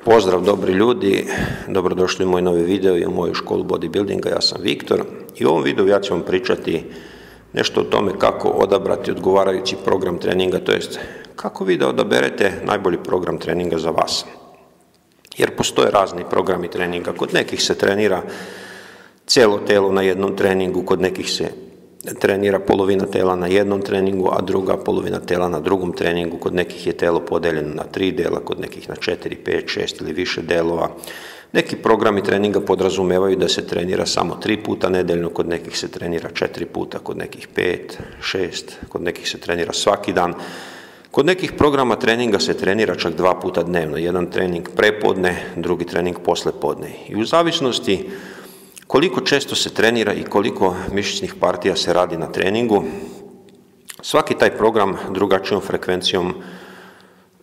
Pozdrav dobri ljudi, dobrodošli u moj novi video i u moju školu bodybuildinga, ja sam Viktor i u ovom videu ja ću vam pričati nešto o tome kako odabrati odgovarajući program treninga, to jest kako vi da odaberete najbolji program treninga za vas. Jer postoje razni programi treninga, kod nekih se trenira cijelo telo na jednom treningu, kod nekih se trenira polovina tela na jednom treningu, a druga polovina tela na drugom treningu, kod nekih je telo podeljeno na 3 dela, kod nekih na 4, 5, 6 ili više delova. Neki programi treninga podrazumevaju da se trenira samo 3 puta nedeljno, kod nekih se trenira 4 puta, kod nekih 5, 6, kod nekih se trenira svaki dan. Kod nekih programa treninga se trenira čak 2 puta dnevno, jedan trening prepodne, drugi trening poslepodne. I u zavisnosti koliko često se trenira i koliko mišićnih partija se radi na treningu, svaki taj program drugačijom frekvencijom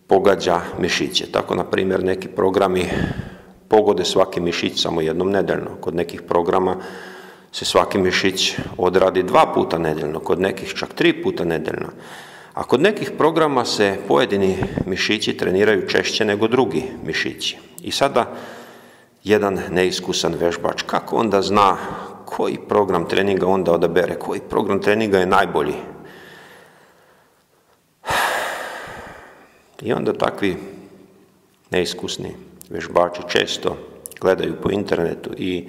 pogađa mišiće. Tako, na primjer, neki programi pogode svaki mišić samo jednom nedeljno. Kod nekih programa se svaki mišić odradi 2 puta nedeljno, kod nekih čak 3 puta nedeljno. A kod nekih programa se pojedini mišići treniraju češće nego drugi mišići. I sada jedan neiskusan vežbač, kako onda zna koji program treninga onda odabere, koji program treninga je najbolji? I onda takvi neiskusni vežbači često gledaju po internetu i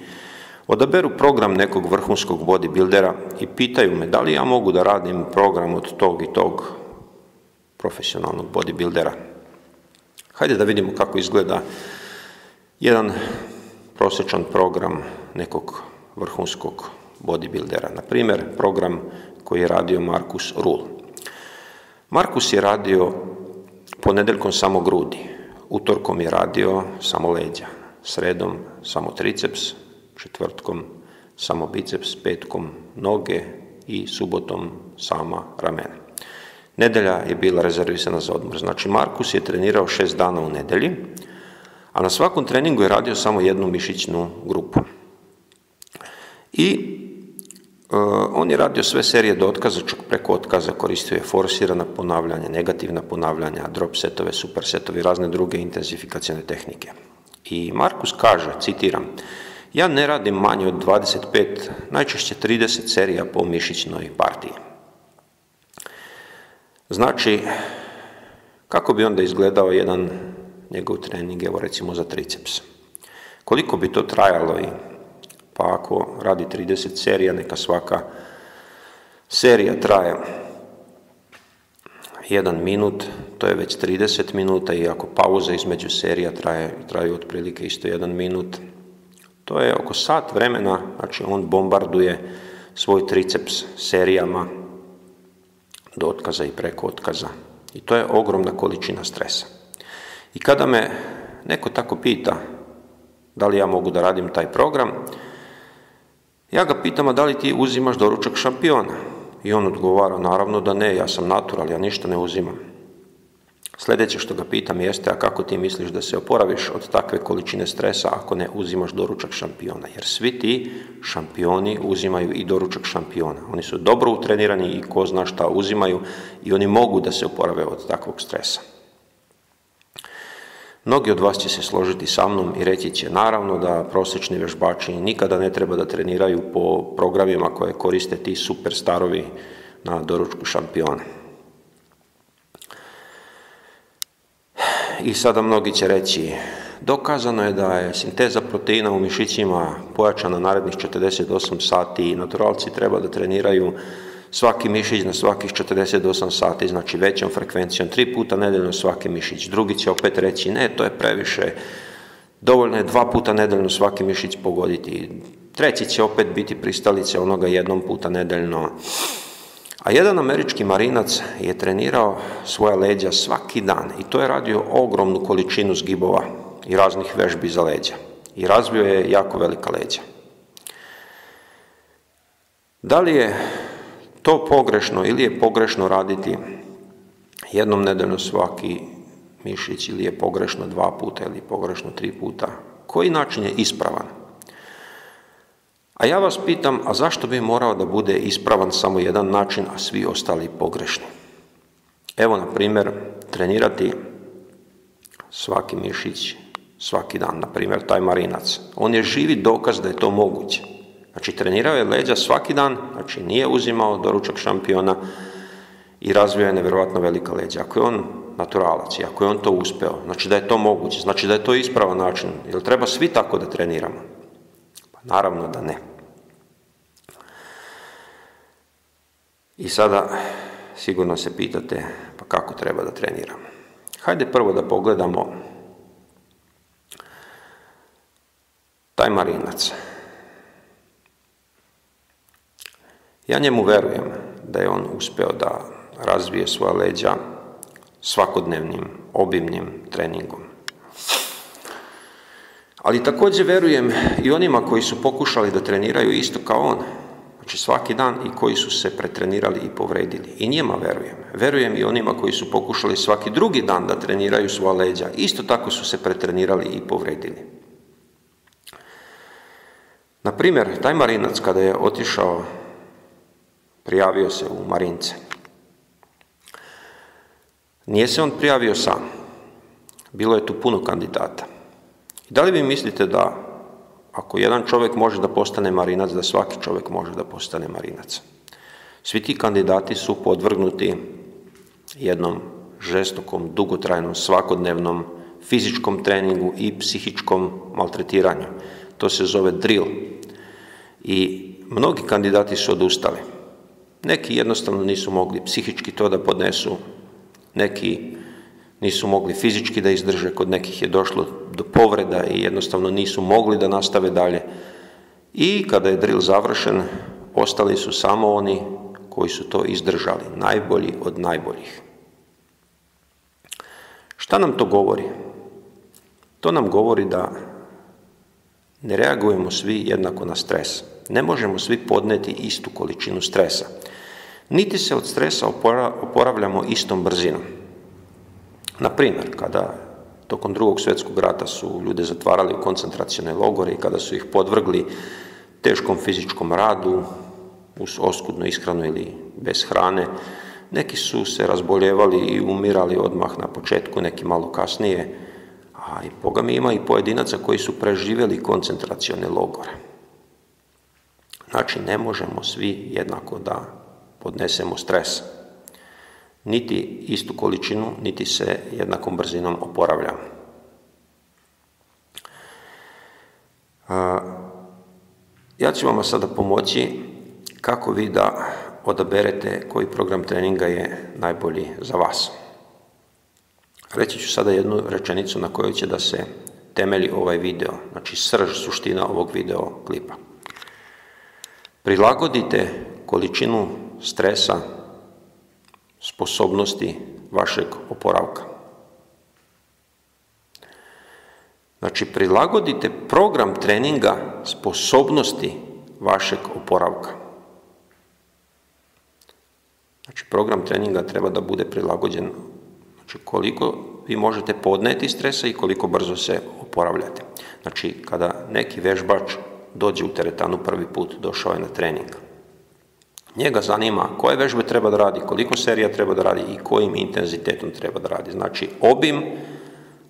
odaberu program nekog vrhunskog bodybuildera i pitaju me da li ja mogu da radim program od tog i tog profesionalnog bodybuildera. Hajde da vidimo kako izgleda jedan prosječan program nekog vrhunskog bodybuildera. Na primjer, program koji je radio Markus Ruhl. Markus je radio ponedjeljkom samo grudi, utorkom je radio samo leđa, sredom samo triceps, četvrtkom samo biceps, petkom noge i subotom sama ramena. Nedelja je bila rezervisana za odmor. Znači, Markus je trenirao 6 dana u nedelji, a na svakom treningu je radio samo jednu mišićnu grupu. I on je radio sve serije do otkaza, čak preko otkaza, koristio je forsirana ponavljanja, negativna ponavljanja, drop setove, super setove i razne druge intenzifikacione tehnike. I Markus kaže, citiram, ja ne radim manje od 25, najčešće 30 serija po mišićnoj partiji. Znači, kako bi onda izgledao jedan njegov trening, evo recimo za triceps? Koliko bi to trajalo? Pa ako radi 30 serija, neka svaka serija traje 1 minut, to je već 30 minuta, i ako pauza između serija traju otprilike isto 1 minut, to je oko sat vremena. Znači, on bombarduje svoj triceps serijama do otkaza i preko otkaza. I to je ogromna količina stresa. I kada me neko tako pita da li ja mogu da radim taj program, ja ga pitam, a da li ti uzimaš doručak šampiona? I on odgovara, naravno da ne, ja sam natural, ja ništa ne uzimam. Sljedeće što ga pitam jeste, a kako ti misliš da se oporaviš od takve količine stresa ako ne uzimaš doručak šampiona? Jer svi ti šampioni uzimaju i doručak šampiona. Oni su dobro utrenirani i ko zna šta uzimaju i oni mogu da se oporave od takvog stresa. Mnogi od vas će se složiti sa mnom i reći će naravno da prosječni vežbači nikada ne treba da treniraju po programima koje koriste ti superstarovi na doručku šampiona. I sada mnogi će reći, dokazano je da je sinteza proteina u mišićima pojačana narednih 48 sati i naturalci treba da treniraju svaki mišić na svakih 48 sati, znači većom frekvencijom, 3 puta nedeljno svaki mišić. Drugi će opet reći, ne, to je previše, dovoljno je 2 puta nedeljno svaki mišić pogoditi. Treći će opet biti pristalice onoga 1 puta nedeljno. A jedan američki marinac je trenirao svoja leđa svaki dan i to je radio ogromnu količinu zgibova i raznih vežbi za leđa. I razvio je jako velika leđa. Da li je to pogrešno ili je pogrešno raditi jednom nedeljno svaki mišić ili je pogrešno 2 puta ili pogrešno 3 puta? Koji način je ispravan? A ja vas pitam, a zašto bi morao da bude ispravan samo jedan način, a svi ostali pogrešni? Evo, na primjer, trenirati svaki mišić svaki dan, na primjer taj Marinac. On je živi dokaz da je to moguće. Znači, trenirao je leđa svaki dan, znači nije uzimao doručak šampiona i razvio je nevjerojatno velika leđa. Ako je on naturalac i ako je on to uspeo, znači da je to moguće, znači da je to ispravan način. Jel treba svi tako da treniramo? Pa naravno da ne. I sada sigurno se pitate, pa kako treba da treniramo? Hajde prvo da pogledamo taj Marinac. Ja njemu verujem da je on uspeo da razvije svoja leđa svakodnevnim, obimnim treningom. Ali također verujem i onima koji su pokušali da treniraju isto kao on, znači svaki dan, i koji su se pretrenirali i povredili. I njima verujem. Verujem i onima koji su pokušali svaki drugi dan da treniraju svoja leđa, isto tako su se pretrenirali i povredili. Na primjer, taj Marinac kada je otišao, prijavio se u Marince. Nije se on prijavio sam. Bilo je tu puno kandidata. I da li vi mislite da ako jedan čovjek može da postane Marinac, da svaki čovjek može da postane Marinac? Svi ti kandidati su podvrgnuti jednom žestokom, dugotrajnom, svakodnevnom fizičkom treningu i psihičkom maltretiranju. To se zove drill. I mnogi kandidati su odustali. Neki jednostavno nisu mogli psihički to da podnesu, neki nisu mogli fizički da izdrže, kod nekih je došlo do povreda i jednostavno nisu mogli da nastave dalje. I kada je drill završen, ostali su samo oni koji su to izdržali, najbolji od najboljih. Šta nam to govori? To nam govori da ne reagujemo svi jednako na stres. Ne možemo svi podneti istu količinu stresa. Niti se od stresa oporavljamo istom brzinom. Na primjer, kada tokom Drugog svjetskog rata su ljude zatvarali u koncentracione logore i kada su ih podvrgli teškom fizičkom radu, uz oskudnu ishranu ili bez hrane, neki su se razboljevali i umirali odmah na početku, neki malo kasnije, a i Boga mi ima i pojedinaca koji su preživjeli koncentracione logore. Znači, ne možemo svi jednako da podnesemo stres. Niti istu količinu, niti se jednakom brzinom oporavljamo. Ja ću vam sada pomoći kako vi da odaberete koji program treninga je najbolji za vas. Reći ću sada jednu rečenicu na kojoj će da se temelji ovaj video, znači srž, suština ovog video klipa. Prilagodite količinu stresa sposobnosti vašeg oporavka. Znači, prilagodite program treninga sposobnosti vašeg oporavka. Znači, program treninga treba da bude prilagođen, znači koliko vi možete podneti stresa i koliko brzo se oporavljate. Znači, kada neki vežbač dođe u teretanu prvi put, došao je na trening, njega zanima koje vežbe treba da radi, koliko serija treba da radi i kojim intenzitetom treba da radi. Znači, obim,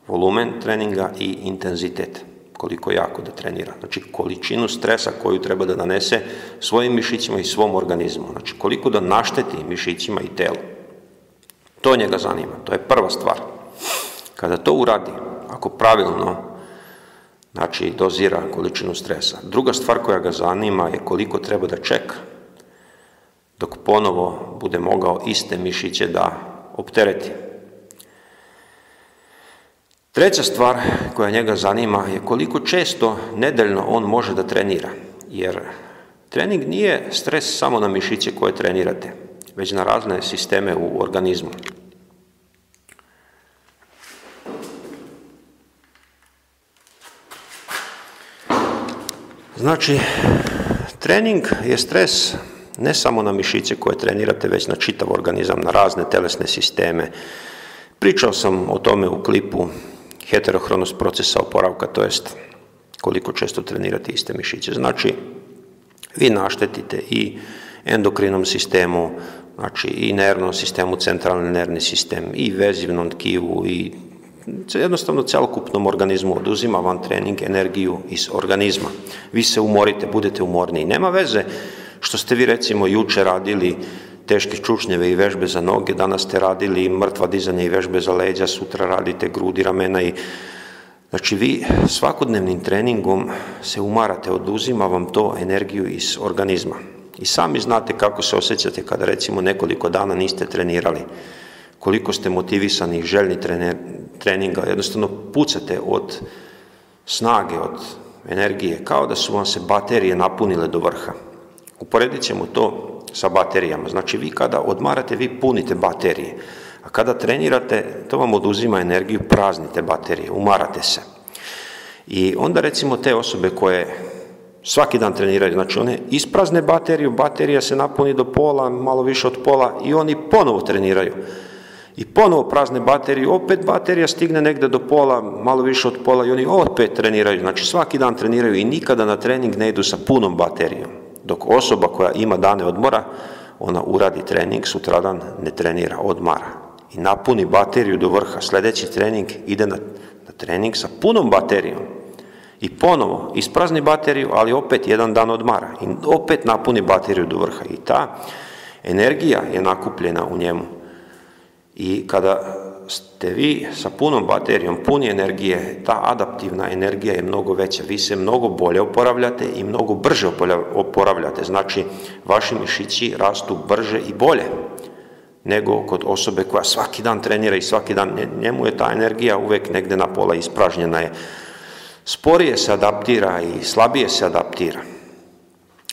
volumen treninga i intenzitet, koliko jako da trenira. Znači, količinu stresa koju treba da nanese svojim mišićima i svom organizmu. Znači, koliko da našteti mišićima i telu. To njega zanima, to je prva stvar. Kada to uradi, ako pravilno, znači, dozira količinu stresa. Druga stvar koja ga zanima je koliko treba da čeka dok ponovo bude mogao iste mišiće da optereti. Treća stvar koja njega zanima je koliko često nedeljno on može da trenira, jer trening nije stres samo na mišiće koje trenirate, već na razne sisteme u organizmu. Znači, trening je stres ne samo na mišiće koje trenirate, već na čitav organizam, na razne telesne sisteme. Pričao sam o tome u klipu heterohronost procesa oporavka, to jest koliko često trenirate iste mišiće. Znači, vi naštetite i endokrinom sistemu, znači i nervnom sistemu, centralni nervni sistem, i vezivnom tkivu, i jednostavno celokupnom organizmu, oduzima vam trening energiju iz organizma. Vi se umorite, budete umorniji. Nema veze što ste vi recimo juče radili teške čučnjeve i vežbe za noge, danas ste radili mrtva dizanja i vežbe za leđa, sutra radite grudi, ramena i... Znači vi svakodnevnim treningom se umarate, oduzima vam to energiju iz organizma. I sami znate kako se osjećate kada recimo nekoliko dana niste trenirali, koliko ste motivisani i željni treninga, jednostavno pucate od snage, od energije, kao da su vam se baterije napunile do vrha. Uporedit ćemo to sa baterijama. Znači vi kada odmarate, vi punite baterije, a kada trenirate, to vam oduzima energiju, praznite baterije, umarate se. I onda recimo te osobe koje svaki dan treniraju, znači one isprazne bateriju, baterija se napuni do pola, malo više od pola i oni ponovo treniraju. I ponovo prazne bateriju, opet baterija stigne negde do pola, malo više od pola i oni opet treniraju. Znači svaki dan treniraju i nikada na trening ne idu sa punom baterijom. Dok osoba koja ima dane odmora, ona uradi trening, sutradan ne trenira, odmara. I napuni bateriju do vrha. Sljedeći trening ide na trening sa punom baterijom. I ponovo isprazni bateriju, ali opet jedan dan odmara. I opet napuni bateriju do vrha. I ta energija je nakupljena u njemu. I kada ste vi sa punom baterijom, puni energije, ta adaptivna energija je mnogo veća. Vi se mnogo bolje oporavljate i mnogo brže oporavljate. Znači, vaši mišići rastu brže i bolje nego kod osobe koja svaki dan trenira i svaki dan, njemu je ta energija uvek negde na pola, ispražnjena je. Sporije se adaptira i slabije se adaptira.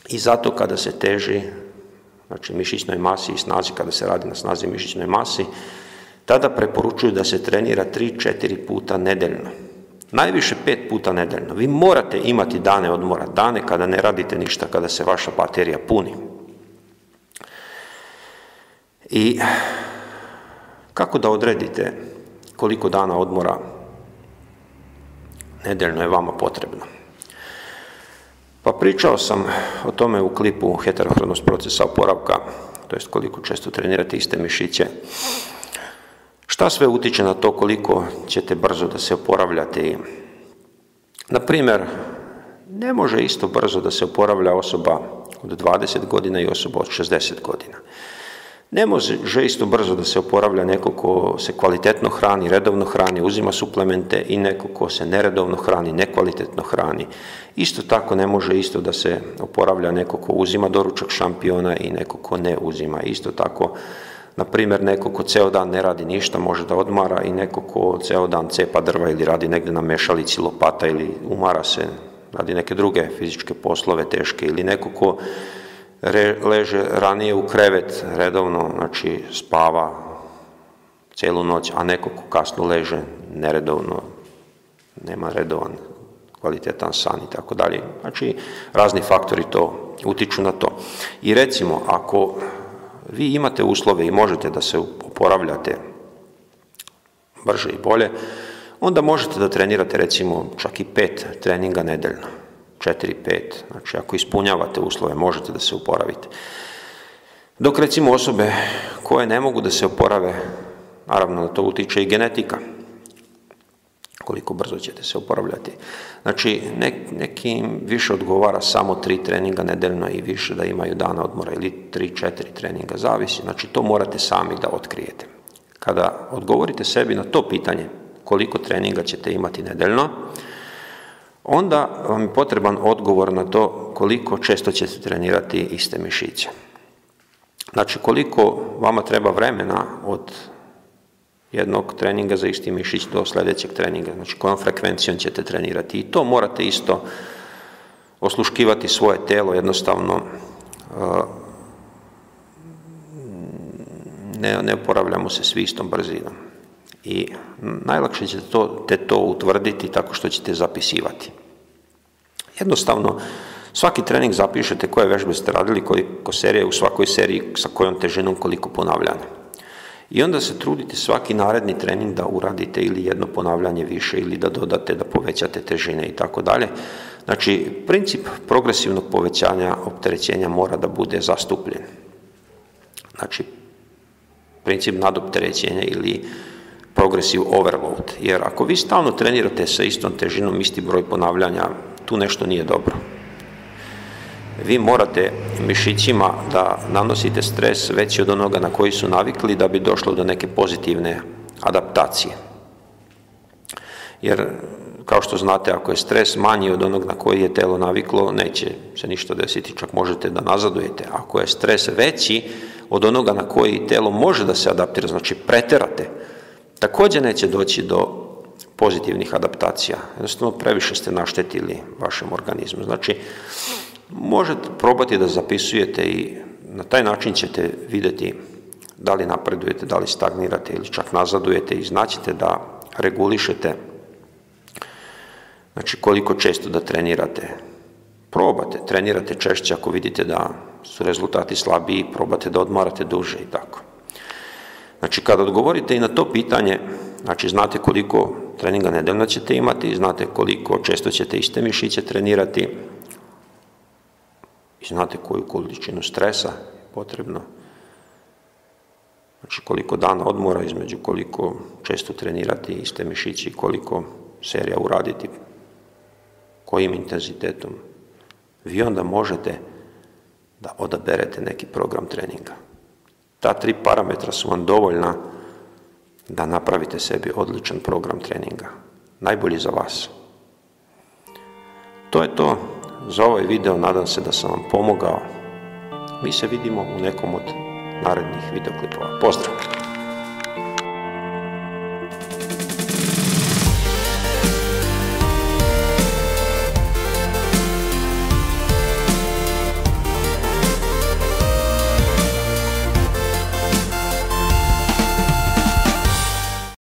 I zato kada se teži, znači mišićnoj masi i snazi, kada se radi na snazi mišićnoj masi, tada preporučuju da se trenira 3-4 puta nedeljno. Najviše 5 puta nedeljno. Vi morate imati dane odmora, dane kada ne radite ništa, kada se vaša baterija puni. I kako da odredite koliko dana odmora nedeljno je vama potrebno? Pa pričao sam o tome u klipu Heterohronost procesa oporavka, to jest koliko često trenirate iste mišiće. Šta sve utiče na to koliko ćete brzo da se oporavljate? Na primjer, ne može isto brzo da se oporavlja osoba od 20 godina i osoba od 60 godina. Ne može isto brzo da se oporavlja neko ko se kvalitetno hrani, redovno hrani, uzima suplemente i neko ko se neredovno hrani, nekvalitetno hrani. Isto tako ne može isto da se oporavlja neko ko uzima doručak šampiona i neko ko ne uzima. Isto tako, na primjer, neko ko ceo dan ne radi ništa može da odmara i neko ko ceo dan cepa drva ili radi negde na mešalici lopata ili umara se, radi neke druge fizičke poslove teške ili neko ko leže ranije u krevet redovno, znači spava celu noć, a neko ko kasno leže neredovno, nema redovan kvalitetan san i tako dalje. Znači, razni faktori to utiču na to. I recimo, ako vi imate uslove i možete da se oporavljate brže i bolje, onda možete da trenirate recimo čak i 5 treninga nedeljno. 4-5, znači ako ispunjavate uslove, možete da se oporavite. Dok recimo osobe koje ne mogu da se oporave, naravno na to utiče i genetika, koliko brzo ćete se oporavljati. Znači, nekim više odgovara samo 3 treninga nedeljno i više da imaju dana odmora ili 3-4 treninga, zavisi. Znači, to morate sami da otkrijete. Kada odgovorite sebi na to pitanje koliko treninga ćete imati nedeljno, onda vam je potreban odgovor na to koliko često ćete trenirati iste mišiće. Znači, koliko vama treba vremena od jednog treninga za isti mišić do sljedećeg treninga, znači kojom frekvencijom ćete trenirati. I to morate isto osluškivati svoje telo, jednostavno ne oporavljamo se svi istom brzinom. I najlakše ćete to utvrditi tako što ćete zapisivati. Jednostavno, svaki trening zapišete koje vežbe ste radili, koliko serije, u svakoj seriji sa kojom težinom, koliko ponavljanja. I onda se trudite svaki naredni trening da uradite ili jedno ponavljanje više ili da dodate, da povećate težine i tako dalje. Znači, princip progresivnog povećanja opterećenja mora da bude zastupljen. Znači, princip nadopterećenja ili progressive overload. Jer ako vi stalno trenirate sa istom težinom, isti broj ponavljanja, tu nešto nije dobro. Vi morate mišićima da nanosite stres veći od onoga na koji su navikli da bi došlo do neke pozitivne adaptacije. Jer, kao što znate, ako je stres manji od onog na koji je telo naviklo, neće se ništa desiti, čak možete da nazadujete. Ako je stres veći od onoga na koji telo može da se adaptira, znači preterate, također neće doći do pozitivnih adaptacija. Jednostavno, previše ste naštetili vašem organizmu. Znači, možete probati da zapisujete i na taj način ćete vidjeti da li napredujete, da li stagnirate ili čak nazadujete i znaćete da regulišete, znači koliko često da trenirate. Probate, trenirate češće ako vidite da su rezultati slabiji, probate da odmarate duže i tako. Znači, kada odgovorite i na to pitanje, znači znate koliko treninga nedeljno ćete imati, znate koliko često ćete iste mišiće trenirati i znate koju količinu stresa je potrebno, znači koliko dana odmora između koliko često trenirati iste mišiće i koliko serija uraditi, kojim intenzitetom, vi onda možete da odaberete neki program treninga. Ta 3 parametra su vam dovoljna da napravite sebi odličan program treninga, najbolji za vas. To je to za ovaj video, nadam se da sam vam pomogao. Mi se vidimo u nekom od narednih videoklipova. Pozdrav!